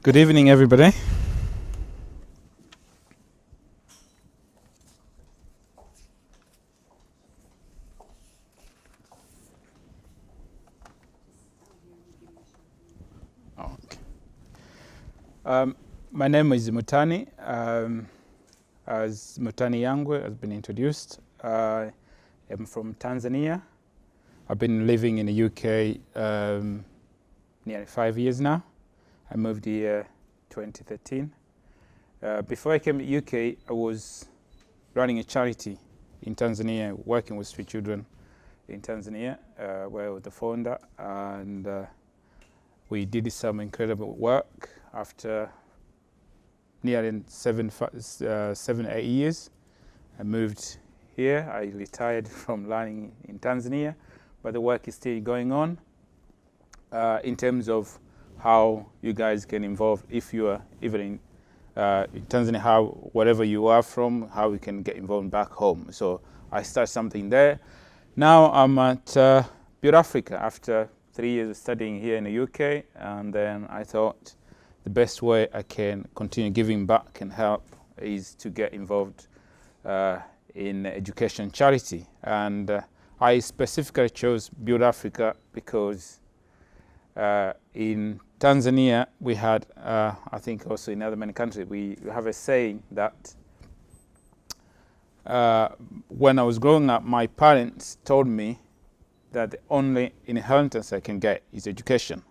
Good evening, everybody. Okay. My name is Mutani. As Mutani Yangwe has been introduced, I am from Tanzania. I've been living in the UK nearly 5 years now. I moved here 2013. Before I came to the UK, I was running a charity in Tanzania, working with street children in Tanzania, where I was the founder, and we did some incredible work. After nearly 8 years, I moved here. I retired from learning in Tanzania, but the work is still going on in terms of how you guys can involve, if you are even in Tanzania, how wherever you are from, how we can get involved back home. So I started something there. Now I'm at Build Africa after 3 years of studying here in the UK, and then I thought the best way I can continue giving back and help is to get involved in education charity. And I specifically chose Build Africa because in Tanzania we had, I think also in other many countries, we have a saying that when I was growing up, my parents told me that the only inheritance I can get is education.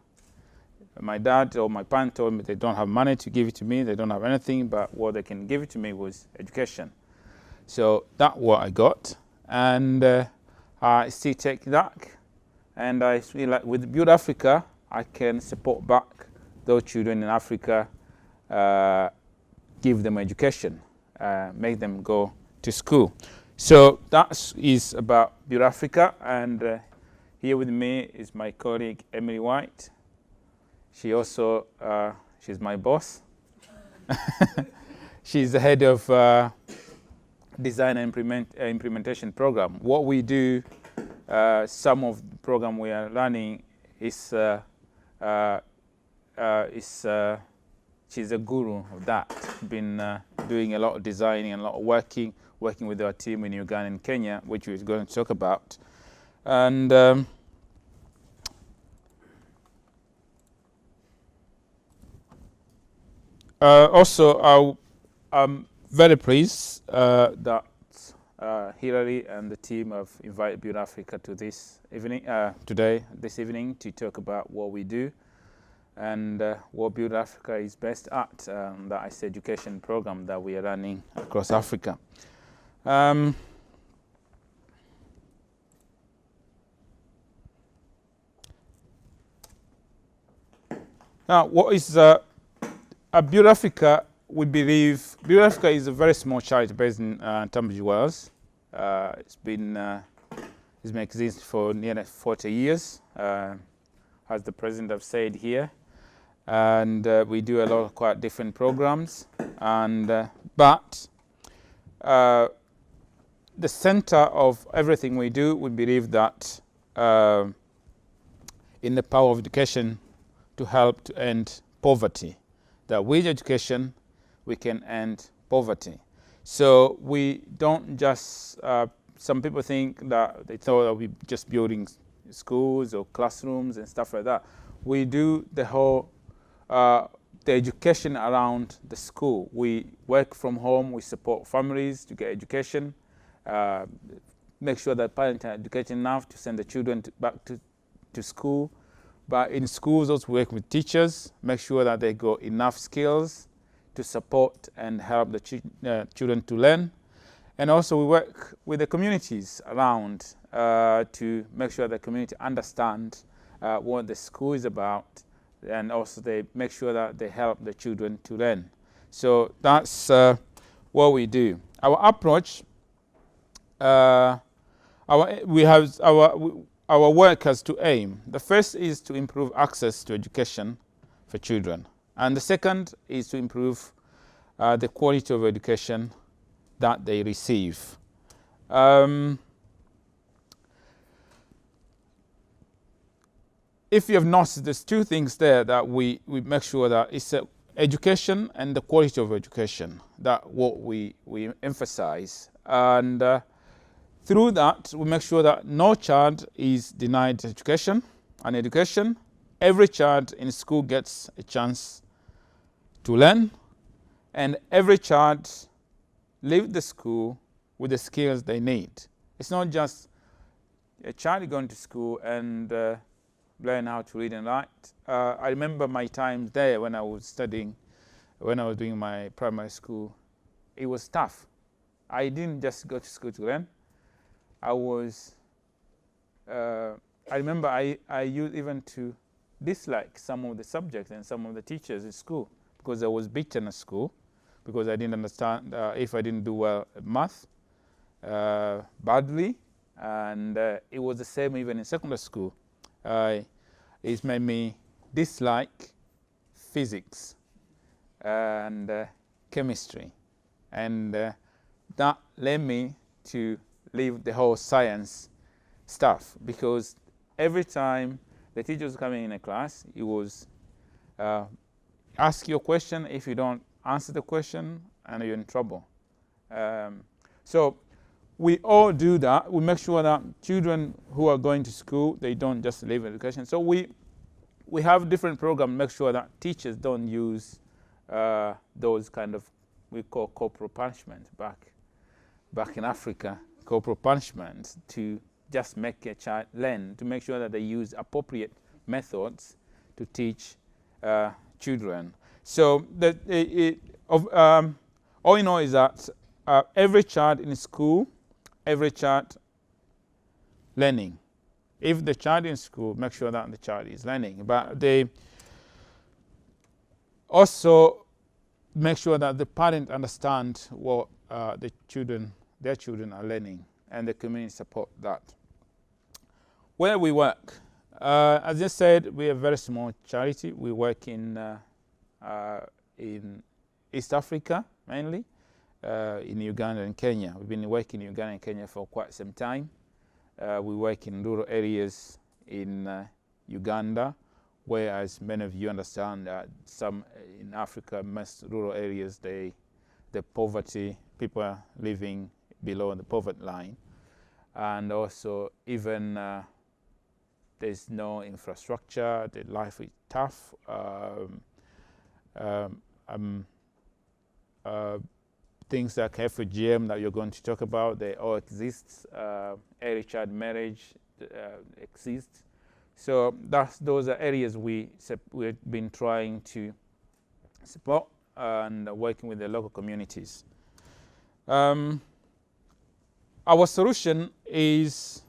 My dad or my parents told me they don't have money to give it to me, they don't have anything, but what they can give it to me was education. So that's what I got, and I still take that, and I feel like with Build Africa, I can support back those children in Africa, give them education, make them go to school. So that is about Build Africa, and here with me is my colleague Emily White. She also, she's my boss. She's the head of design and implementation program. What we do, some of the program we are running is, she's a guru of that. Been doing a lot of designing and a lot of working with our team in Uganda and Kenya, which we're going to talk about. And also, I'm very pleased that Hilary and the team have invited Build Africa to this evening, this evening, to talk about what we do and what Build Africa is best at. That is the education program that we are running across Africa. Now, what is Build Africa? We believe Build Africa is a very small charity based in Tunbridge Wells. It's been existing for nearly 40 years, as the president have said here, and we do a lot of quite different programs. And but the center of everything we do, we believe that in the power of education to help to end poverty. That with education, we can end poverty. So we don't just, some people think that they thought that we're just building schools or classrooms and stuff like that. We do the whole, the education around the school. We work from home, we support families to get education, make sure that parents are educated enough to send the children back to school. But in schools also work with teachers, make sure that they got enough skills to support and help the children to learn. And also we work with the communities around to make sure the community understand what the school is about, and also they make sure that they help the children to learn. So that's what we do. Our approach, our work has two aims. The first is to improve access to education for children. And the second is to improve the quality of education that they receive. If you have noticed, there's two things there that we make sure that it's education and the quality of education. That's what we emphasize. And through that, we make sure that no child is denied education. And education, every child in school gets a chance to learn, and every child leaves the school with the skills they need. It's not just a child going to school and learn how to read and write. I remember my time there when I was studying, when I was doing my primary school. It was tough. I didn't just go to school to learn. I remember I used even to dislike some of the subjects and some of the teachers in school because I was beaten at school because I didn't understand if I didn't do well at math badly. And it was the same even in secondary school. It made me dislike physics and chemistry. And that led me to leave the whole science stuff, because every time the teacher was coming in a class, he was ask you a question. If you don't answer the question, and you're in trouble. So we all do that. We make sure that children who are going to school, they don't just leave education. So we have different programs, make sure that teachers don't use those kind of, we call corporal punishment back in Africa, corporal punishment, to just make a child learn, to make sure that they use appropriate methods to teach children. So all in all is that every child in school, every child learning. If the child in school, make sure that the child is learning. But they also make sure that the parent understand what their children are learning, and the community support that. Where we work, as I said, we are a very small charity. We work in East Africa mainly, in Uganda and Kenya. We've been working in Uganda and Kenya for quite some time. We work in rural areas in Uganda, where, as many of you understand, some in Africa, most rural areas, the poverty, people are living below the poverty line. And also even there's no infrastructure, the life is tough. Things like FGM that you're going to talk about, they all exist. Early child marriage exists. So those are areas we've been trying to support and working with the local communities. Our solution is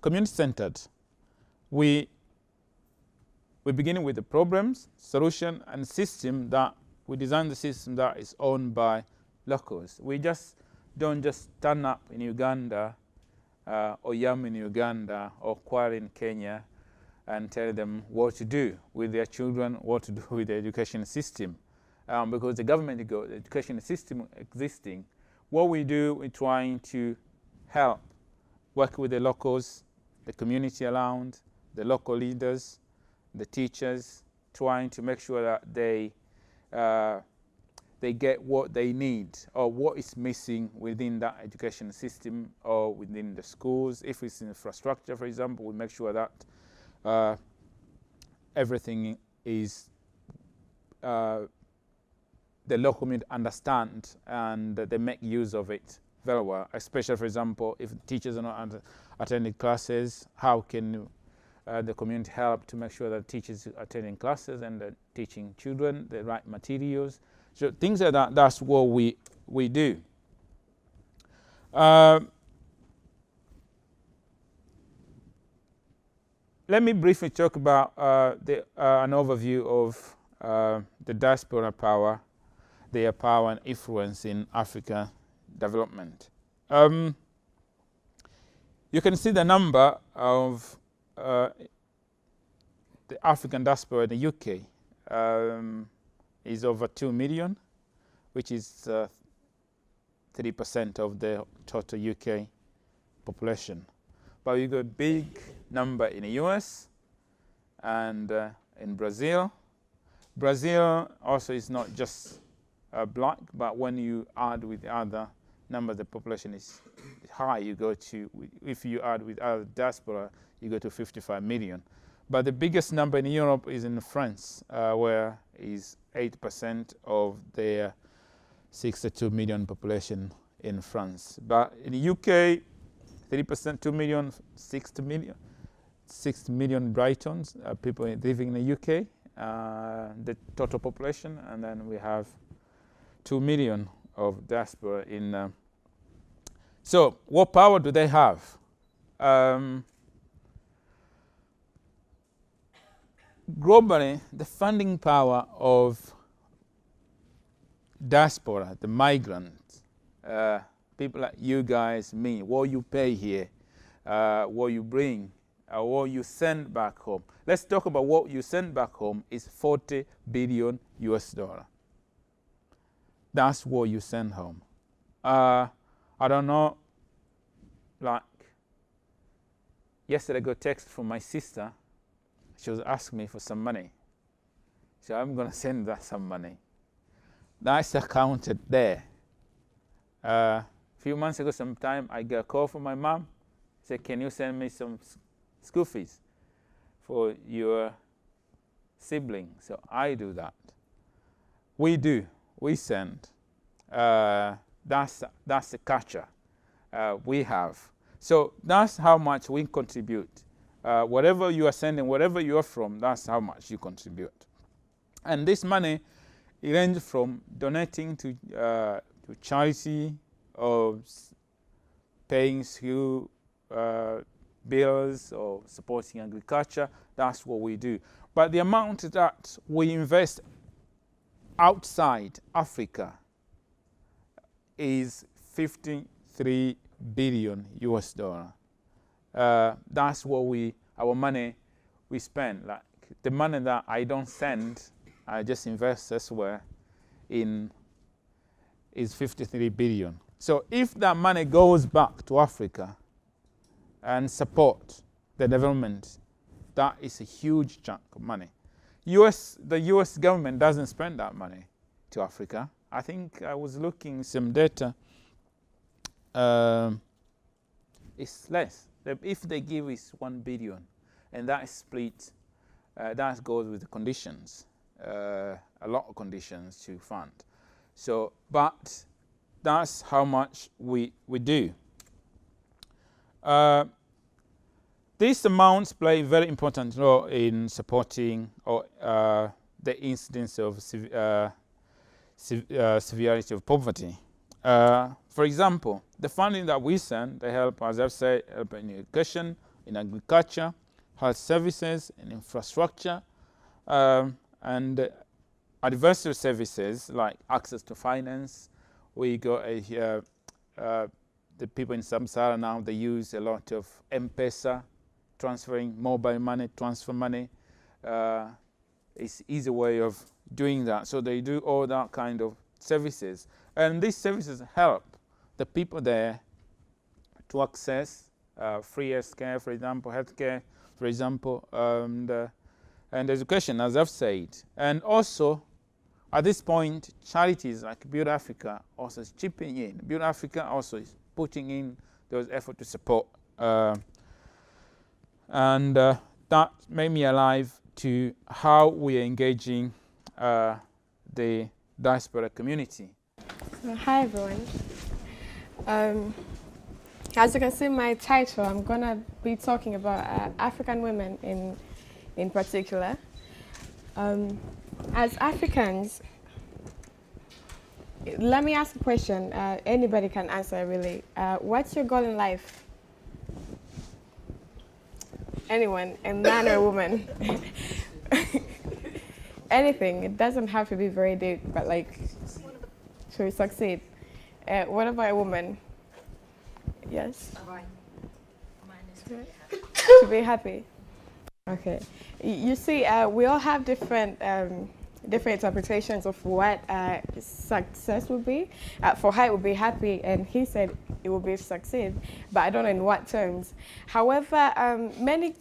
community-centered. We begin with the problems, solution, and system that we design the system that is owned by locals. We don't just turn up in Uganda or Yam in Uganda or Kwale in Kenya and tell them what to do with their children, what to do with the education system. Because the government, the education system existing, what we do, we're trying to help work with the locals, the community around, the local leaders, the teachers, trying to make sure that they get what they need or what is missing within that education system or within the schools. If it's infrastructure, for example, we make sure that everything is the local community understand and they make use of it very well. Especially, for example, if teachers are not attending classes, how can the community help to make sure that teachers are attending classes and teaching children the right materials? So things like that, that's what we do. Let me briefly talk about an overview of the diaspora power, their power and influence in Africa development. You can see the number of the African diaspora in the UK is over 2 million, which is 3% of the total UK population. But you got a big number in the US and in Brazil Brazil also is not just black, but when you add with the other numbers, the population is high. You go to, if you add with other diaspora, you go to 55 million. But the biggest number in Europe is in France, where is 8% of their 62 million population in France. But in the UK, 3%, 2 million, 60 million, 60 million Britons, people living in the UK, the total population, and then we have 2 million of diaspora in. So what power do they have? Globally, the funding power of diaspora, the migrants, people like you guys, me, what you pay here, what you bring, what you send back home. Let's talk about what you send back home is 40 billion US dollar. That's what you send home. I don't know, like, yesterday I got a text from my sister. She was asking me for some money. So I'm going to send her some money. That's accounted there. A few months ago, sometime, I got a call from my mom. Said, can you send me some school fees for your sibling? So I do that. We do. We send. That's the culture we have. So that's how much we contribute. Whatever you are sending, wherever you are from, that's how much you contribute. And this money, it ranges from donating to charity, or paying school bills, or supporting agriculture. That's what we do. But the amount that we invest outside Africa is 53 billion US dollar. That's what our money we spend. Like the money that I don't send, I just invest elsewhere is 53 billion. So if that money goes back to Africa and support the development, that is a huge chunk of money. The US government doesn't spend that money to Africa. I think I was looking some data. It's less. If they give is 1 billion, and that is split, that goes with the conditions, a lot of conditions to fund. So, but that's how much we do. These amounts play a very important role in supporting the incidence of severity of poverty. For example, the funding that we send, they help, as I've said, help in education, in agriculture, health services, in infrastructure, and advisory services like access to finance. We got the people in Samsara now, they use a lot of M-Pesa, transferring mobile money, transfer money. It's an easy way of doing that. So they do all that kind of services. And these services help the people there to access free healthcare, for example, healthcare, for example, and education, as I've said. And also, at this point, charities like Build Africa also is chipping in. Build Africa also is putting in those efforts to support. And that made me alive to how we are engaging the diaspora community. So, hi everyone. As you can see my title, I'm going to be talking about African women in particular. As Africans, let me ask a question. Anybody can answer, really. What's your goal in life? Anyone, a man or a woman? Anything. It doesn't have to be very deep, but like, to succeed. What about a woman? Yes? To be happy. Okay. You see, we all have different interpretations of what success would be. For her, it would be happy, and he said it would be succeed, but I don't know in what terms. However, many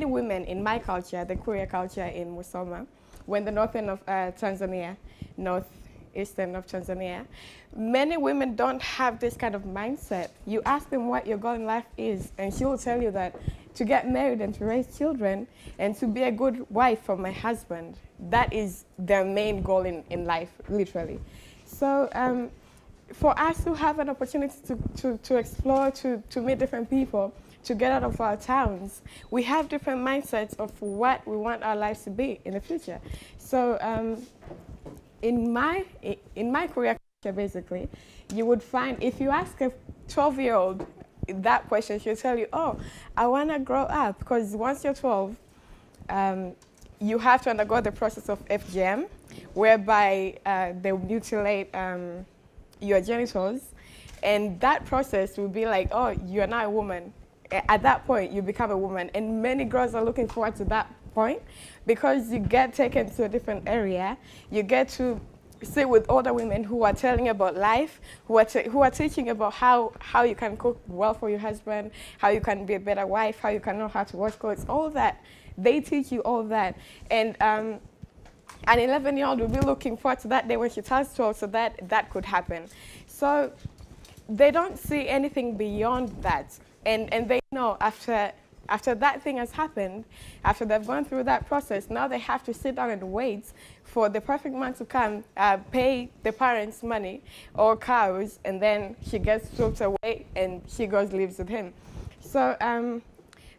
women in my culture, the Korea culture in Musoma, we're in the northern of Tanzania, northeastern of Tanzania. Many women don't have this kind of mindset. You ask them what your goal in life is, and she will tell you that to get married and to raise children and to be a good wife for my husband. That is their main goal in life, literally. So for us to have an opportunity to explore, to meet different people, to get out of our towns, we have different mindsets of what we want our lives to be in the future. So in my career, basically, you would find if you ask a 12-year-old that question, she'll tell you, oh, I want to grow up, because once you're 12, you have to undergo the process of FGM, whereby they mutilate your genitals, and that process will be like, oh, you're now a woman. At that point, you become a woman, and many girls are looking forward to that point, because you get taken to a different area, you get to sit with older women who are telling you about life, who are teaching about how you can cook well for your husband, how you can be a better wife, how you can know how to wash clothes, all that. They teach you all that. And an 11-year-old will be looking forward to that day when she turns 12, so that could happen. So they don't see anything beyond that. And they know after that thing has happened, after they've gone through that process, now they have to sit down and wait for the perfect man to come, pay the parents money or cows, and then she gets stripped away and she goes lives with him. So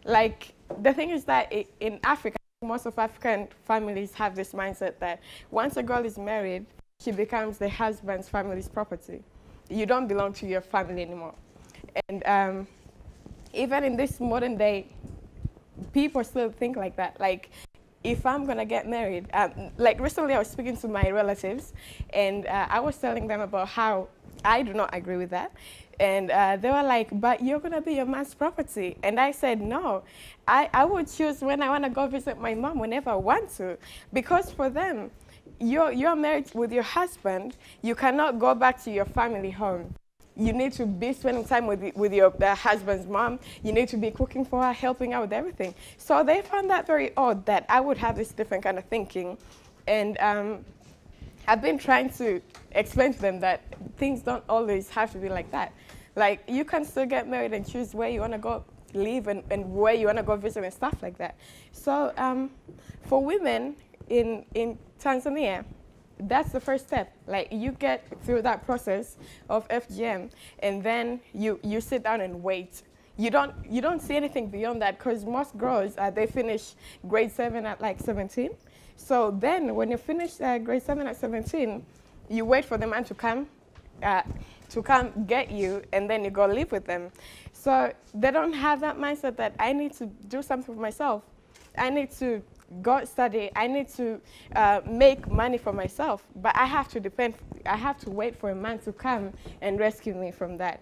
like the thing is that in Africa, most of African families have this mindset that once a girl is married, she becomes the husband's family's property. You don't belong to your family anymore. And even in this modern day, people still think like that. Like, if I'm gonna get married, like recently I was speaking to my relatives, and I was telling them about how I do not agree with that. And they were like, but you're gonna be your man's property. And I said, no, I would choose when I wanna go visit my mom whenever I want to. Because for them, you're married with your husband, you cannot go back to your family home. You need to be spending time with your husband's mom. You need to be cooking for her, helping out with everything. So they found that very odd that I would have this different kind of thinking. And I've been trying to explain to them that things don't always have to be like that. Like, you can still get married and choose where you want to go live and where you want to go visit and stuff like that. So for women in Tanzania, that's the first step. Like, you get through that process of FGM, and then you sit down and wait. You don't see anything beyond that, because most girls they finish grade 7 at like 17. So then when you finish grade 7 at 17, you wait for the man to come get you, and then you go live with them. So they don't have that mindset that I need to do something for myself. I need to go study. I need to make money for myself. But I have to wait for a man to come and rescue me from that.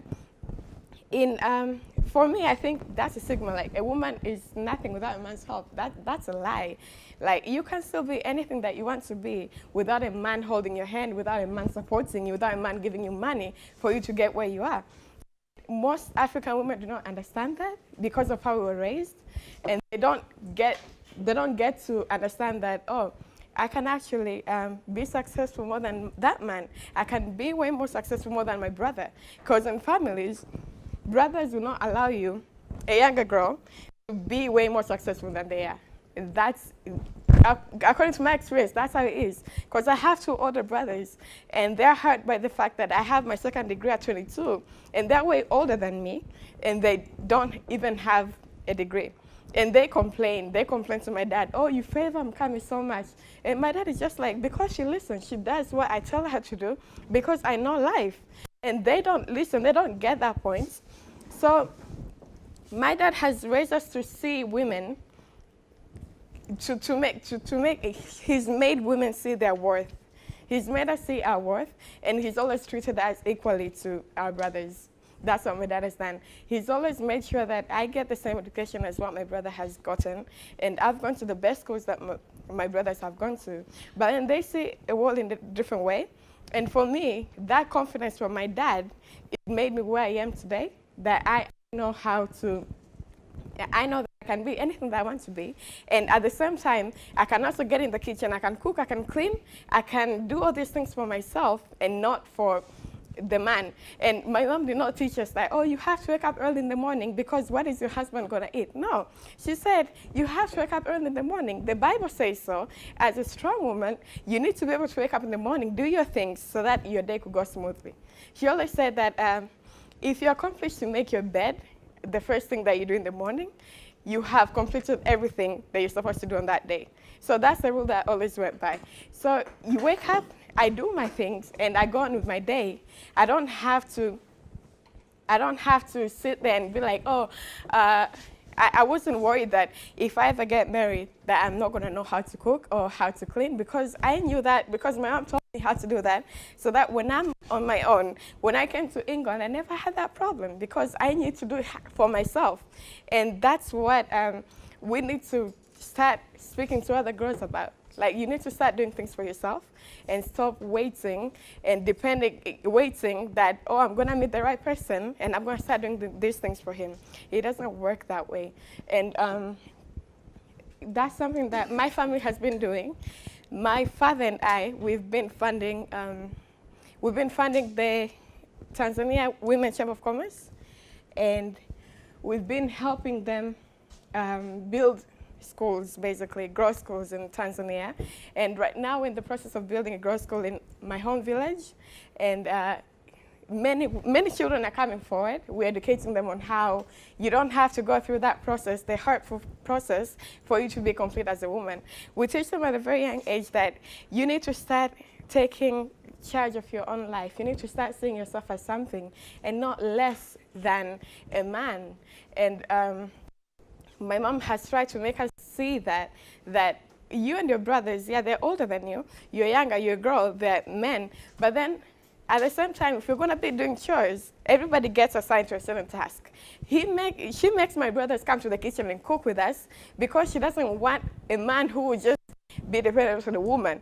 For me, I think that's a stigma. Like, a woman is nothing without a man's help. That's a lie. Like, you can still be anything that you want to be without a man holding your hand, without a man supporting you, without a man giving you money for you to get where you are. Most African women do not understand that because of how we were raised, and they don't get to understand that, oh, I can actually be successful more than that man. I can be way more successful more than my brother. Because in families, brothers will not allow you, a younger girl, to be way more successful than they are. And that's, according to my experience, that's how it is. Because I have two older brothers, and they're hurt by the fact that I have my second degree at 22, and they're way older than me, and they don't even have a degree. And they complain to my dad, oh, you favor Mkami so much. And my dad is just like, because she listens, she does what I tell her to do, because I know life. And they don't listen, they don't get that point. So my dad has raised us to see women, he's made women see their worth. He's made us see our worth, and he's always treated us equally to our brothers. That's what my dad has done. He's always made sure that I get the same education as what my brother has gotten, and I've gone to the best schools that my brothers have gone to. But then they see the world in a different way, and for me, that confidence from my dad, it made me where I am today, that I know that I I can be anything that I want to be. And at the same time, I can also get in the kitchen. I can cook, I can clean, I can do all these things for myself and not for the man. And my mom did not teach us that, oh, you have to wake up early in the morning because what is your husband going to eat? No. She said, you have to wake up early in the morning. The Bible says so. As a strong woman, you need to be able to wake up in the morning, do your things so that your day could go smoothly. She always said that if you're accomplished to make your bed, the first thing that you do in the morning, you have completed everything that you're supposed to do on that day. So that's the rule that I always went by. So you wake up, I do my things, and I go on with my day. I don't have to sit there and be like, oh, I wasn't worried that if I ever get married that I'm not going to know how to cook or how to clean, because I knew that because my mom taught me how to do that, so that when I'm on my own, when I came to England, I never had that problem because I knew to do it for myself. And that's what we need to start speaking to other girls about. Like, you need to start doing things for yourself and stop waiting and waiting that, oh, I'm going to meet the right person and I'm going to start doing these things for him. It doesn't work that way. And that's something that my family has been doing. My father and I, we've been funding the Tanzania Women's Chamber of Commerce, and we've been helping them build schools, basically, girls' schools in Tanzania. And right now we're in the process of building a girls' school in my home village. And many children are coming forward. We're educating them on how you don't have to go through that process, the hurtful process, for you to be complete as a woman. We teach them at a very young age that you need to start taking charge of your own life. You need to start seeing yourself as something and not less than a man. And my mom has tried to make us see that you and your brothers, yeah, they're older than you, you're younger, you're a girl, they're men, but then at the same time, if you're going to be doing chores, everybody gets assigned to a certain task. She makes my brothers come to the kitchen and cook with us because she doesn't want a man who will just be dependent on a woman.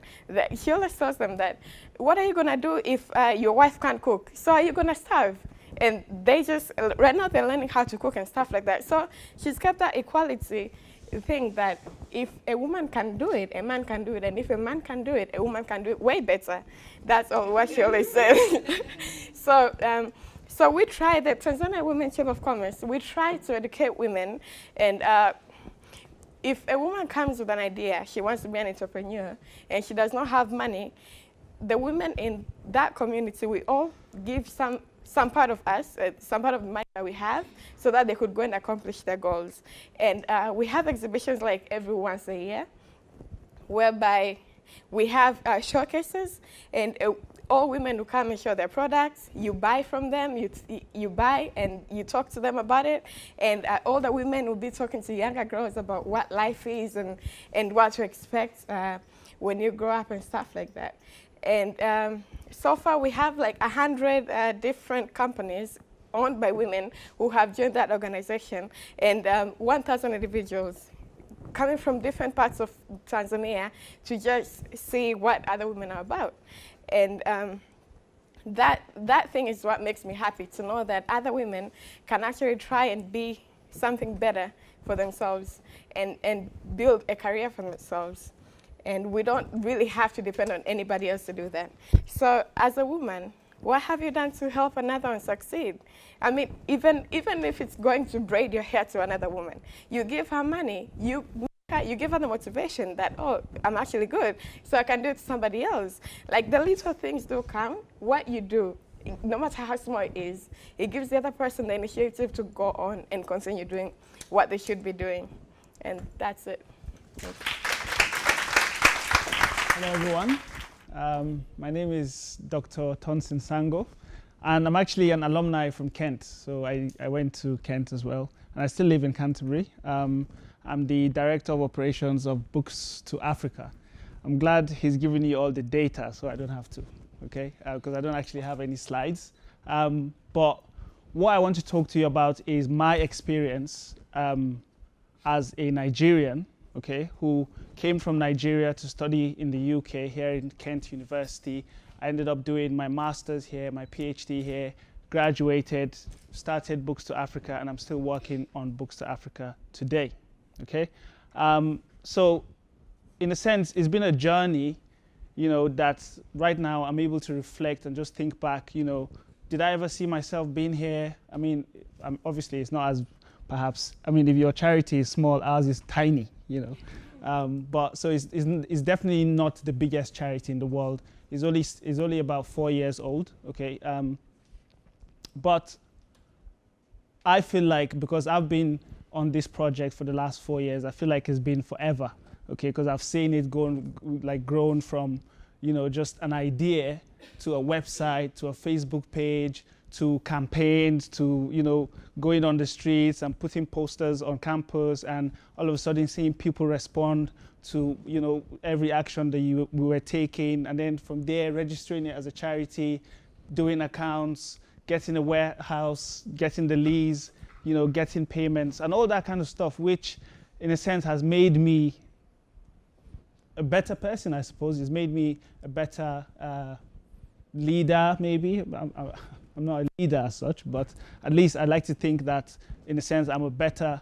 She always tells them that, what are you going to do if your wife can't cook? So are you going to starve? And they just, right now they're learning how to cook and stuff like that. So she's kept that equality thing that if a woman can do it, a man can do it. And if a man can do it, a woman can do it way better. That's all what she always says. So we try, the Tanzania Women's Chamber of Commerce, we try to educate women. And if a woman comes with an idea, she wants to be an entrepreneur, and she does not have money, the women in that community, we all give some part of us, some part of the money that we have, so that they could go and accomplish their goals. And we have exhibitions like every once a year, whereby we have showcases, and all women who come and show their products, you buy from them, you buy and you talk to them about it, and all the women will be talking to younger girls about what life is and what to expect when you grow up and stuff like that. And so far we have like 100 different companies owned by women who have joined that organization, and 1,000 individuals coming from different parts of Tanzania to just see what other women are about. And that thing is what makes me happy, to know that other women can actually try and be something better for themselves and build a career for themselves. And we don't really have to depend on anybody else to do that. So as a woman, what have you done to help another one succeed? I mean, even if it's going to braid your hair to another woman, you give her money, you give her the motivation that, oh, I'm actually good, so I can do it to somebody else. Like, the little things do count. What you do, no matter how small it is, it gives the other person the initiative to go on and continue doing what they should be doing. And that's it. Hello, everyone. My name is Dr. Johnson Sango, and I'm actually an alumni from Kent. So I went to Kent as well, and I still live in Canterbury. I'm the Director of Operations of Books to Africa. I'm glad he's giving you all the data so I don't have to, okay? Because I don't actually have any slides. But what I want to talk to you about is my experience as a Nigerian, okay, who came from Nigeria to study in the UK here in Kent University. I ended up doing my master's here, my PhD here, graduated, started Books to Africa, and I'm still working on Books to Africa today, okay? So in a sense, it's been a journey, you know, that right now I'm able to reflect and just think back, you know, did I ever see myself being here? I mean, obviously it's not as perhaps, I mean, if your charity is small, ours is tiny, you know. But so it's definitely not the biggest charity in the world. It's only about 4 years old, okay? But I feel like, because I've been on this project for the last 4 years, I feel like it's been forever, okay? Because I've seen it grown from, you know, just an idea to a website, to a Facebook page, to campaigns, to, you know, going on the streets and putting posters on campus, and all of a sudden seeing people respond to, you know, every action that we were taking, and then from there registering it as a charity, doing accounts, getting a warehouse, getting the lease, you know, getting payments, and all that kind of stuff, which in a sense has made me a better person, I suppose. It's made me a better leader, maybe. I'm not a leader as such, but at least I like to think that, in a sense, I'm a better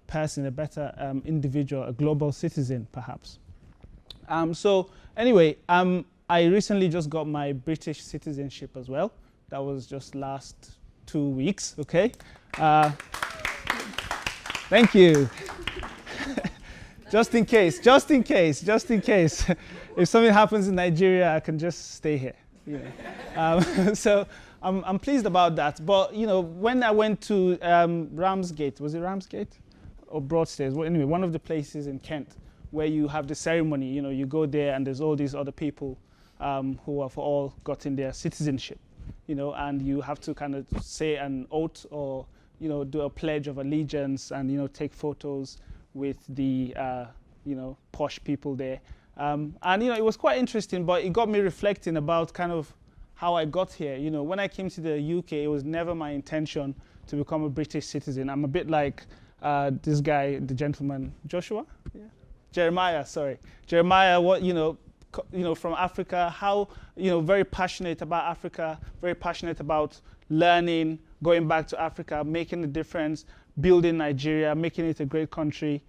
person, a better individual, a global citizen, perhaps. So anyway, I recently just got my British citizenship as well. That was just last 2 weeks, okay? Thank you. Just in case. If something happens in Nigeria, I can just stay here. You know. So I'm pleased about that. But, you know, when I went to Ramsgate, was it Ramsgate or Broadstairs? Well, anyway, one of the places in Kent where you have the ceremony, you know, you go there and there's all these other people who have all gotten their citizenship, you know, and you have to kind of say an oath or, you know, do a pledge of allegiance and, you know, take photos with the, you know, posh people there. And, you know, it was quite interesting, but it got me reflecting about kind of how I got here. You know, when I came to the UK, it was never my intention to become a British citizen. I'm a bit like this guy, the gentleman, Joshua? Yeah. Jeremiah, what, you know, from Africa, how, you know, very passionate about Africa, very passionate about learning, going back to Africa, making a difference, building Nigeria, making it a great country.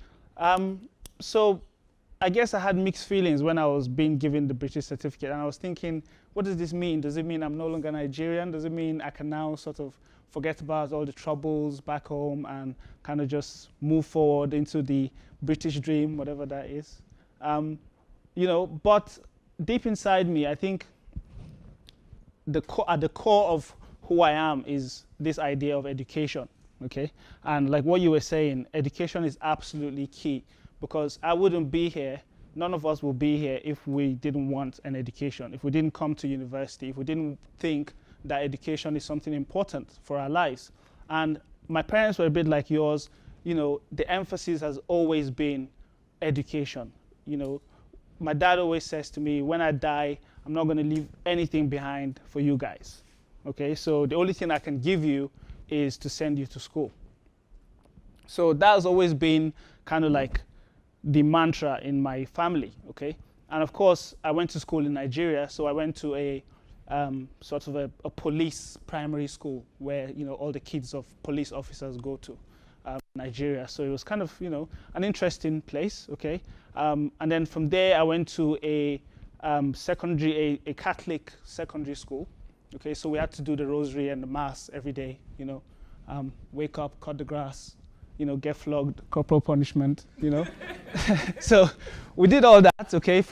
So I guess I had mixed feelings when I was being given the British certificate, and I was thinking, what does this mean? Does it mean I'm no longer Nigerian? Does it mean I can now sort of forget about all the troubles back home and kind of just move forward into the British dream, whatever that is? You know, but deep inside me, I think at the core of who I am is this idea of education, okay? And like what you were saying, education is absolutely key, because I wouldn't be here, none of us will be here if we didn't want an education, if we didn't come to university, if we didn't think that education is something important for our lives. And my parents were a bit like yours, you know, the emphasis has always been education. You know, my dad always says to me, when I die, I'm not going to leave anything behind for you guys. Okay, so the only thing I can give you is to send you to school. So that has always been kind of like the mantra in my family, okay? And of course, I went to school in Nigeria, so I went to a sort of a police primary school where, you know, all the kids of police officers go to Nigeria. So it was kind of, you know, an interesting place, okay? And then from there, I went to a Catholic secondary school. Okay, so we had to do the rosary and the mass every day, you know, wake up, cut the grass, you know, get flogged, corporal punishment, you know. So we did all that, okay,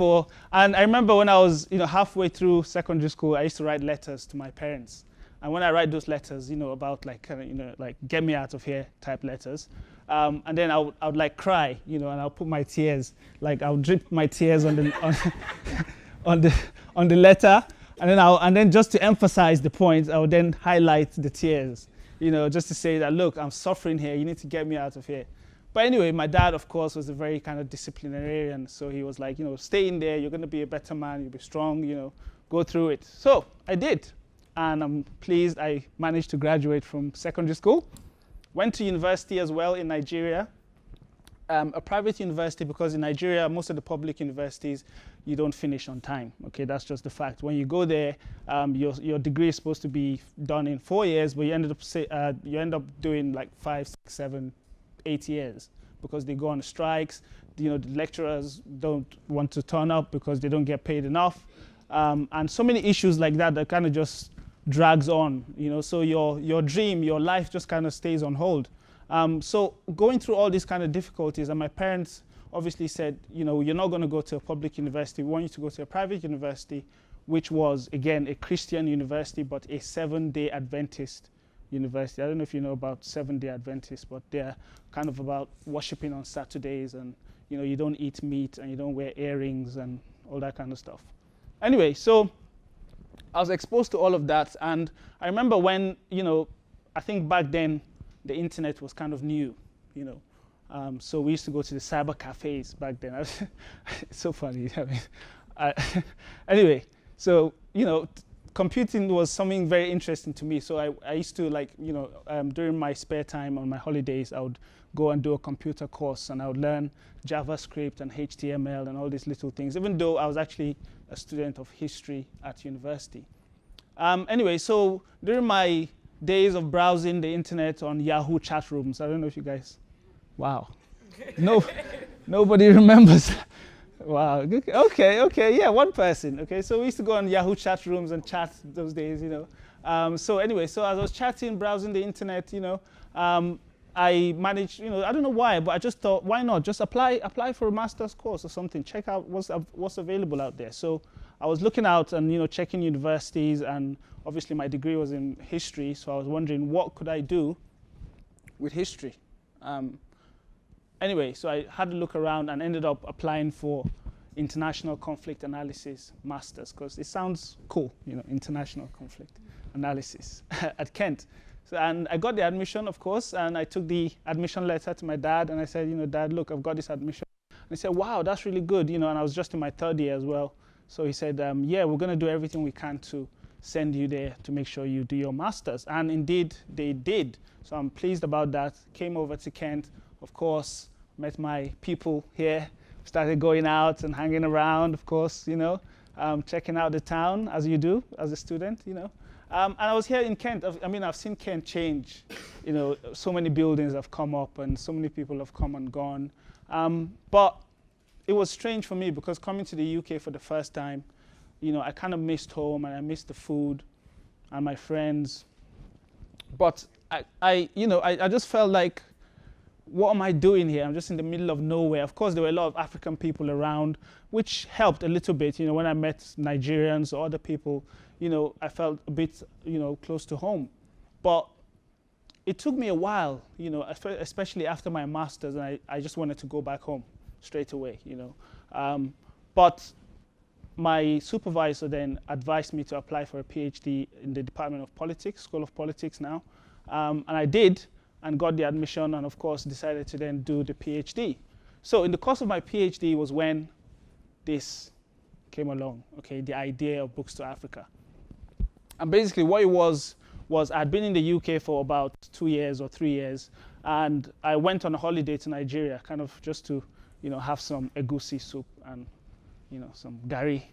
and I remember when I was, you know, halfway through secondary school, I used to write letters to my parents. And when I write those letters, you know, about like, kind of, you know, like get me out of here type letters, and then I would like cry, you know, and I'll put my tears, like I'll drip my tears on the letter. And then just to emphasize the point, I would then highlight the tears, you know, just to say that, look, I'm suffering here. You need to get me out of here. But anyway, my dad, of course, was a very kind of disciplinarian. So he was like, you know, stay in there. You're going to be a better man. You'll be strong, you know, go through it. So I did. And I'm pleased I managed to graduate from secondary school. Went to university as well in Nigeria. A private university, because in Nigeria, most of the public universities, you don't finish on time. Okay, that's just the fact. When you go there, your degree is supposed to be done in 4 years, but you end up doing like 5, 6, 7, 8 years because they go on strikes. You know, the lecturers don't want to turn up because they don't get paid enough. And so many issues like that that kind of just drags on, you know, so your dream, your life just kind of stays on hold. So going through all these kind of difficulties, and my parents obviously said, you know, you're not going to go to a public university. We want you to go to a private university, which was, again, a Christian university, but a 7-day Adventist university. I don't know if you know about 7-day Adventists, but they're kind of about worshiping on Saturdays, and, you know, you don't eat meat and you don't wear earrings and all that kind of stuff. Anyway, so I was exposed to all of that, and I remember when, you know, I think back then the internet was kind of new, you know. So we used to go to the cyber cafes back then. It's so funny. I mean, anyway, so, you know, computing was something very interesting to me. So I used to, like, you know, during my spare time on my holidays, I would go and do a computer course, and I would learn JavaScript and HTML and all these little things, even though I was actually a student of history at university. Anyway, so during my days of browsing the internet on Yahoo chat rooms, I don't know if you guys, wow, no, nobody remembers. Wow, okay, yeah, one person. Okay, so we used to go on Yahoo chat rooms and chat those days, you know. So anyway, so as I was chatting, browsing the internet, you know, I managed, you know, I don't know why, but I just thought, why not just apply for a master's course or something, check out what's available out there. So I was looking out and, you know, checking universities, and obviously my degree was in history, so I was wondering what could I do with history. Anyway, so I had to look around and ended up applying for international conflict analysis masters, because it sounds cool, you know, international conflict analysis at Kent. So, and I got the admission, of course, and I took the admission letter to my dad, and I said, you know, Dad, look, I've got this admission. And he said, wow, that's really good, you know, and I was just in my 3rd year as well. So he said, yeah, we're going to do everything we can to send you there to make sure you do your masters. And indeed, they did. So I'm pleased about that. Came over to Kent, of course, met my people here, started going out and hanging around, of course, you know, checking out the town, as you do as a student, you know. And I was here in Kent. I mean, I've seen Kent change. You know, so many buildings have come up and so many people have come and gone. But it was strange for me because coming to the UK for the first time, you know, I kind of missed home and I missed the food and my friends. But I just felt like, what am I doing here? I'm just in the middle of nowhere. Of course, there were a lot of African people around, which helped a little bit. You know, when I met Nigerians or other people, you know, I felt a bit, you know, close to home. But it took me a while, you know, especially after my master's, and I just wanted to go back home straight away, you know. But my supervisor then advised me to apply for a PhD in the Department of Politics, School of Politics now. And I did, and got the admission, and of course decided to then do the PhD. So in the course of my PhD was when this came along, okay, the idea of Books to Africa. And basically what it was I'd been in the UK for about 2 years or 3 years, and I went on a holiday to Nigeria, kind of just to, you know, have some egusi soup and, you know, some gari.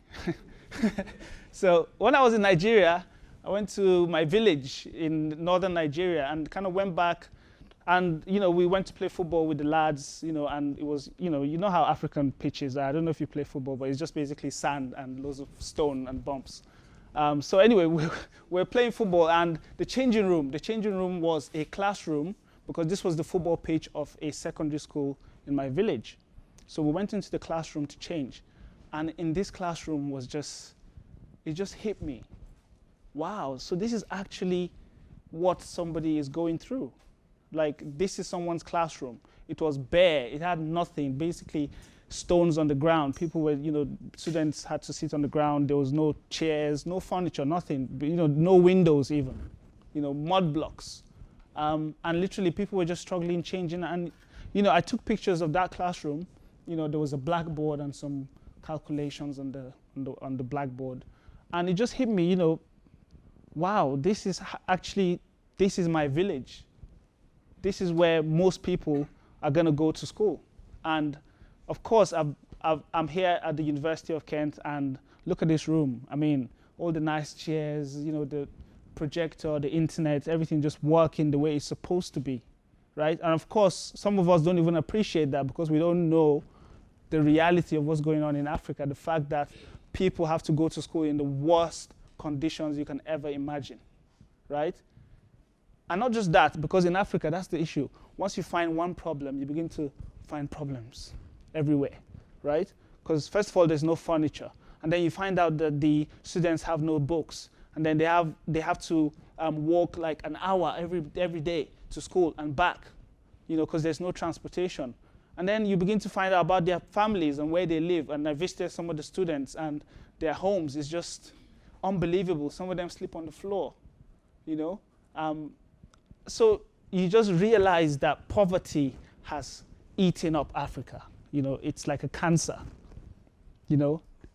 So when I was in Nigeria, I went to my village in northern Nigeria and kind of went back. And, you know, we went to play football with the lads, you know, and it was, you know how African pitches are. I don't know if you play football, but it's just basically sand and loads of stone and bumps. So anyway, we were playing football, and the changing room was a classroom, because this was the football pitch of a secondary school in my village. So we went into the classroom to change. And in this classroom it just hit me. Wow, so this is actually what somebody is going through. Like, this is someone's classroom. It was bare. It had nothing, basically stones on the ground. People were, you know, students had to sit on the ground. There was no chairs, no furniture, nothing, you know, no windows even, you know, mud blocks. And literally people were just struggling, changing. And, you know, I took pictures of that classroom. You know, there was a blackboard and some calculations on the blackboard. And it just hit me, you know, wow, this is my village. This is where most people are going to go to school. And of course, I'm here at the University of Kent, and look at this room. I mean, all the nice chairs, you know, the projector, the internet, everything just working the way it's supposed to be. right? And of course, some of us don't even appreciate that because we don't know the reality of what's going on in Africa, the fact that people have to go to school in the worst conditions you can ever imagine, right? And not just that, because in Africa, that's the issue. Once you find one problem, you begin to find problems everywhere, right? Because first of all, there's no furniture. And then you find out that the students have no books. And then they have to walk like an hour every day to school and back, because there's no transportation. And then you begin to find out about their families and where they live. And I visited some of the students, and their homes is just unbelievable. Some of them sleep on the floor, So you just realize that poverty has eaten up Africa. It's like a cancer.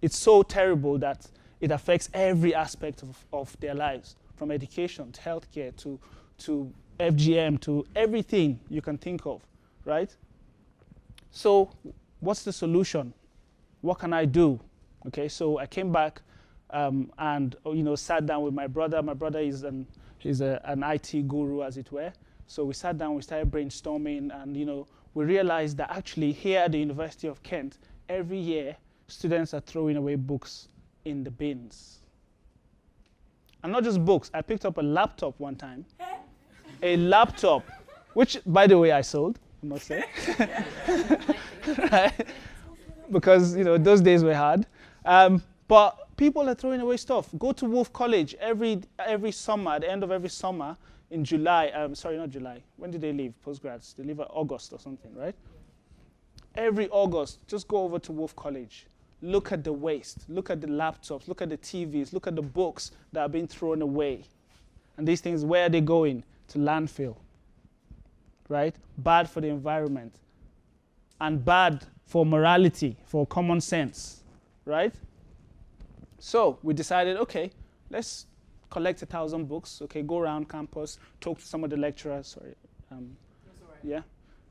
It's so terrible that it affects every aspect of their lives, from education to healthcare to FGM to everything you can think of, right? So what's the solution? What can I do? Okay, so I came back and sat down with my brother. My brother is an IT guru, as it were. So we sat down, we started brainstorming, and we realized that actually here at the University of Kent, every year students are throwing away books in the bins. And not just books. I picked up a laptop one time. A laptop, which, by the way, I sold, I must say. Right? Because, those days were hard. But people are throwing away stuff. Go to Wolf College every summer, at the end of every summer in July. Sorry, not July. When did they leave? Postgrads. They leave at August or something, right? Every August, just go over to Wolf College. Look at the waste. Look at the laptops. Look at the TVs. Look at the books that are being thrown away. And these things, where are they going? To landfill, right? Bad for the environment. And bad for morality, for common sense, right? So we decided, okay, let's collect 1,000 books. Okay, go around campus, talk to some of the lecturers. Sorry, yeah.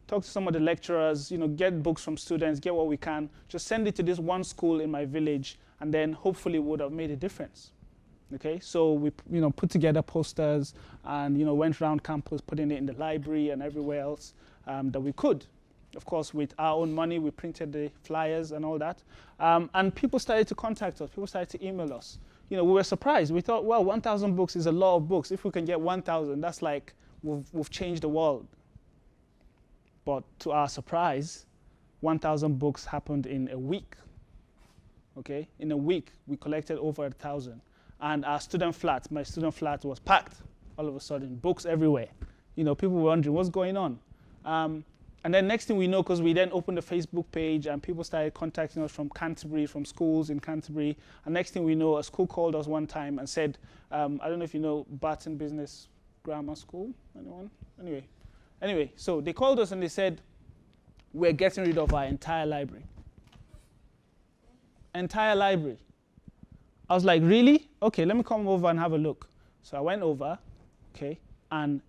Talk to some of the lecturers, get books from students, get what we can. Just send it to this one school in my village, and then hopefully it would have made a difference. Okay, so we put together posters and went around campus, putting it in the library and everywhere else that we could. Of course, with our own money, we printed the flyers and all that. And people started to contact us. People started to email us. We were surprised. We thought, well, 1,000 books is a lot of books. If we can get 1,000, that's like we've changed the world. But to our surprise, 1,000 books happened in a week. Okay, in a week, we collected over 1,000. And our my student flat was packed all of a sudden, books everywhere. People were wondering what's going on. And then next thing we know, because we then opened a Facebook page and people started contacting us from Canterbury, from schools in Canterbury. And next thing we know, a school called us one time and said, I don't know if you know Barton Business Grammar School, anyone? Anyway, so they called us and they said, we're getting rid of our entire library. Entire library. I was like, really? Okay, let me come over and have a look. So I went over, okay, and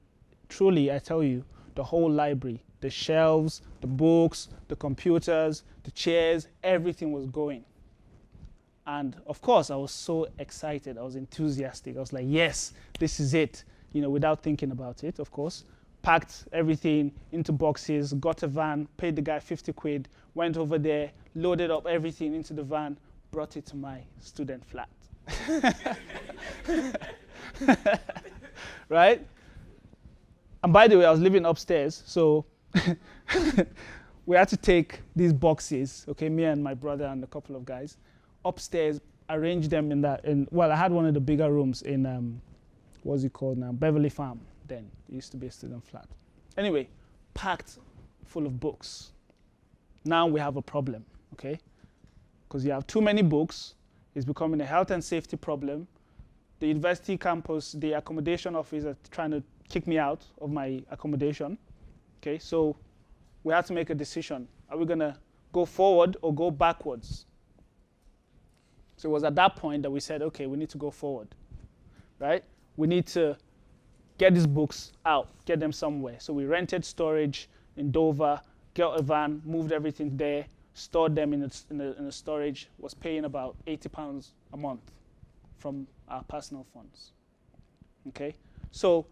truly, I tell you, the whole library, the shelves, the books, the computers, the chairs, everything was going. And of course, I was so excited. I was enthusiastic. I was like, yes, this is it. Without thinking about it, of course. Packed everything into boxes, got a van, paid the guy 50 quid, went over there, loaded up everything into the van, brought it to my student flat. Right? And by the way, I was living upstairs, so we had to take these boxes, okay, me and my brother and a couple of guys, upstairs, arrange them I had one of the bigger rooms in, what's it called now, Beverly Farm then. It used to be a student flat. Anyway, packed full of books. Now we have a problem, okay? Because you have too many books, it's becoming a health and safety problem. The university campus, the accommodation office are trying to kick me out of my accommodation. Okay, so we had to make a decision. Are we going to go forward or go backwards? So it was at that point that we said, okay, we need to go forward, right? We need to get these books out, get them somewhere. So we rented storage in Dover, got a van, moved everything there, stored them in a storage, was paying about £80 a month from our personal funds. Okay? So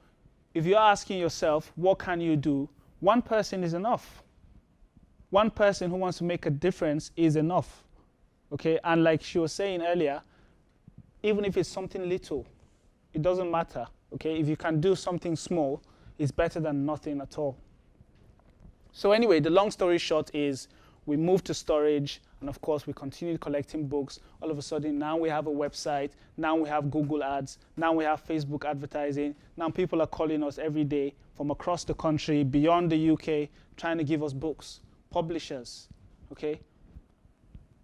if you're asking yourself, what can you do? one person is enough. One person who wants to make a difference is enough. Okay, and like she was saying earlier, even if it's something little, it doesn't matter. Okay, if you can do something small, it's better than nothing at all. So anyway, the long story short is we moved to storage, and of course we continued collecting books. All of a sudden, now we have a website, now we have Google ads, now we have Facebook advertising. Now people are calling us every day from across the country, beyond the UK, trying to give us books, publishers, okay?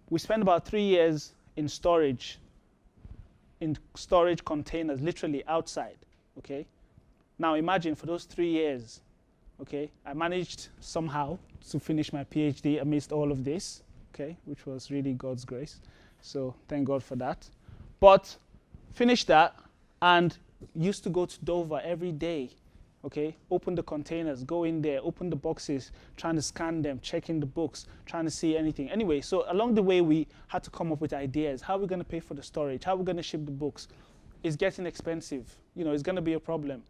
We spent about 3 years in storage containers, literally outside, okay? Now imagine for those 3 years, okay, I managed somehow to finish my PhD amidst all of this, okay, which was really God's grace. So thank God for that. But finished that and used to go to Dover every day, okay, open the containers, go in there, open the boxes, trying to scan them, checking the books, trying to see anything. Anyway, so along the way, we had to come up with ideas. How are we going to pay for the storage? How are we going to ship the books? It's getting expensive. You know, it's going to be a problem.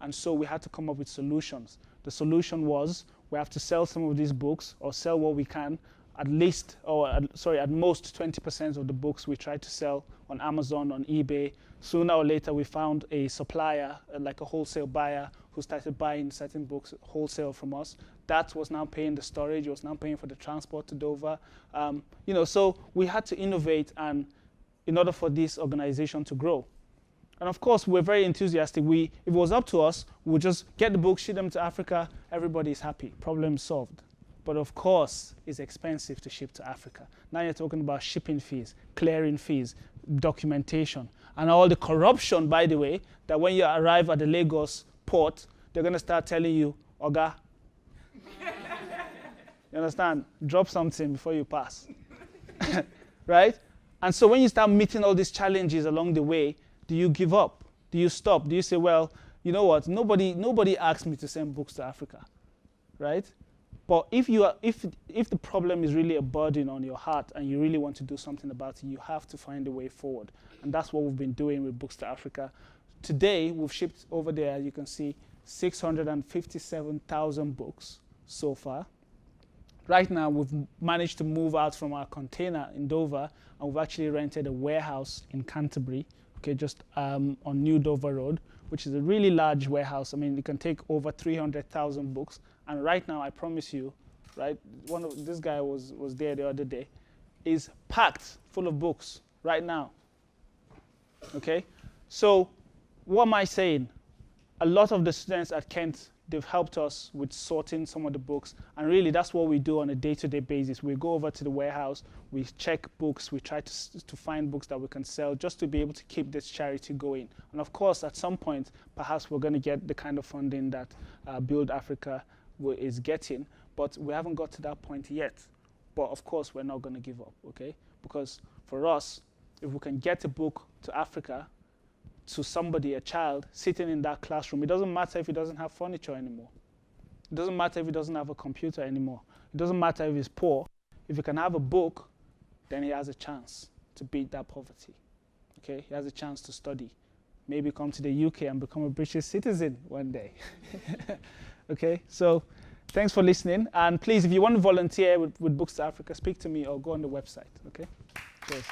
And so we had to come up with solutions. The solution was we have to sell some of these books or sell what we can, at least, at most 20% of the books we tried to sell on Amazon, on eBay. Sooner or later, we found a supplier, like a wholesale buyer, who started buying certain books wholesale from us. That was now paying the storage, it was now paying for the transport to Dover. You know, so we had to innovate and in order for this organization to grow. And of course, we're very enthusiastic. If it was up to us, we'd just get the books, ship them to Africa, everybody's happy, problem solved. But of course, it's expensive to ship to Africa. Now you're talking about shipping fees, clearing fees, documentation, and all the corruption, by the way, that when you arrive at the Lagos port, they're going to start telling you, Oga, you understand? Drop something before you pass, right? And so when you start meeting all these challenges along the way, do you give up? Do you stop? Do you say, well, you know what? Nobody asked me to send books to Africa, right? But if the problem is really a burden on your heart and you really want to do something about it, you have to find a way forward. And that's what we've been doing with Books to Africa. Today, we've shipped over there, as you can see, 657,000 books so far. Right now, we've managed to move out from our container in Dover, and we've actually rented a warehouse in Canterbury, okay, just on New Dover Road, which is a really large warehouse. I mean, it can take over 300,000 books. And right now, I promise you, right, this guy was there the other day, is packed full of books right now, okay? So what am I saying? A lot of the students at Kent, they've helped us with sorting some of the books. And really, that's what we do on a day-to-day basis. We go over to the warehouse, we check books, we try to find books that we can sell just to be able to keep this charity going. And of course, at some point, perhaps we're going to get the kind of funding that Build Africa is getting, but we haven't got to that point yet. But of course, we're not going to give up, okay? Because for us, if we can get a book to Africa, to somebody, a child, sitting in that classroom, it doesn't matter if he doesn't have furniture anymore. It doesn't matter if he doesn't have a computer anymore. It doesn't matter if he's poor. If he can have a book, then he has a chance to beat that poverty, okay? He has a chance to study. Maybe come to the UK and become a British citizen one day. Okay, so thanks for listening. And please, if you want to volunteer with Books to Africa, speak to me or go on the website, okay? Cheers.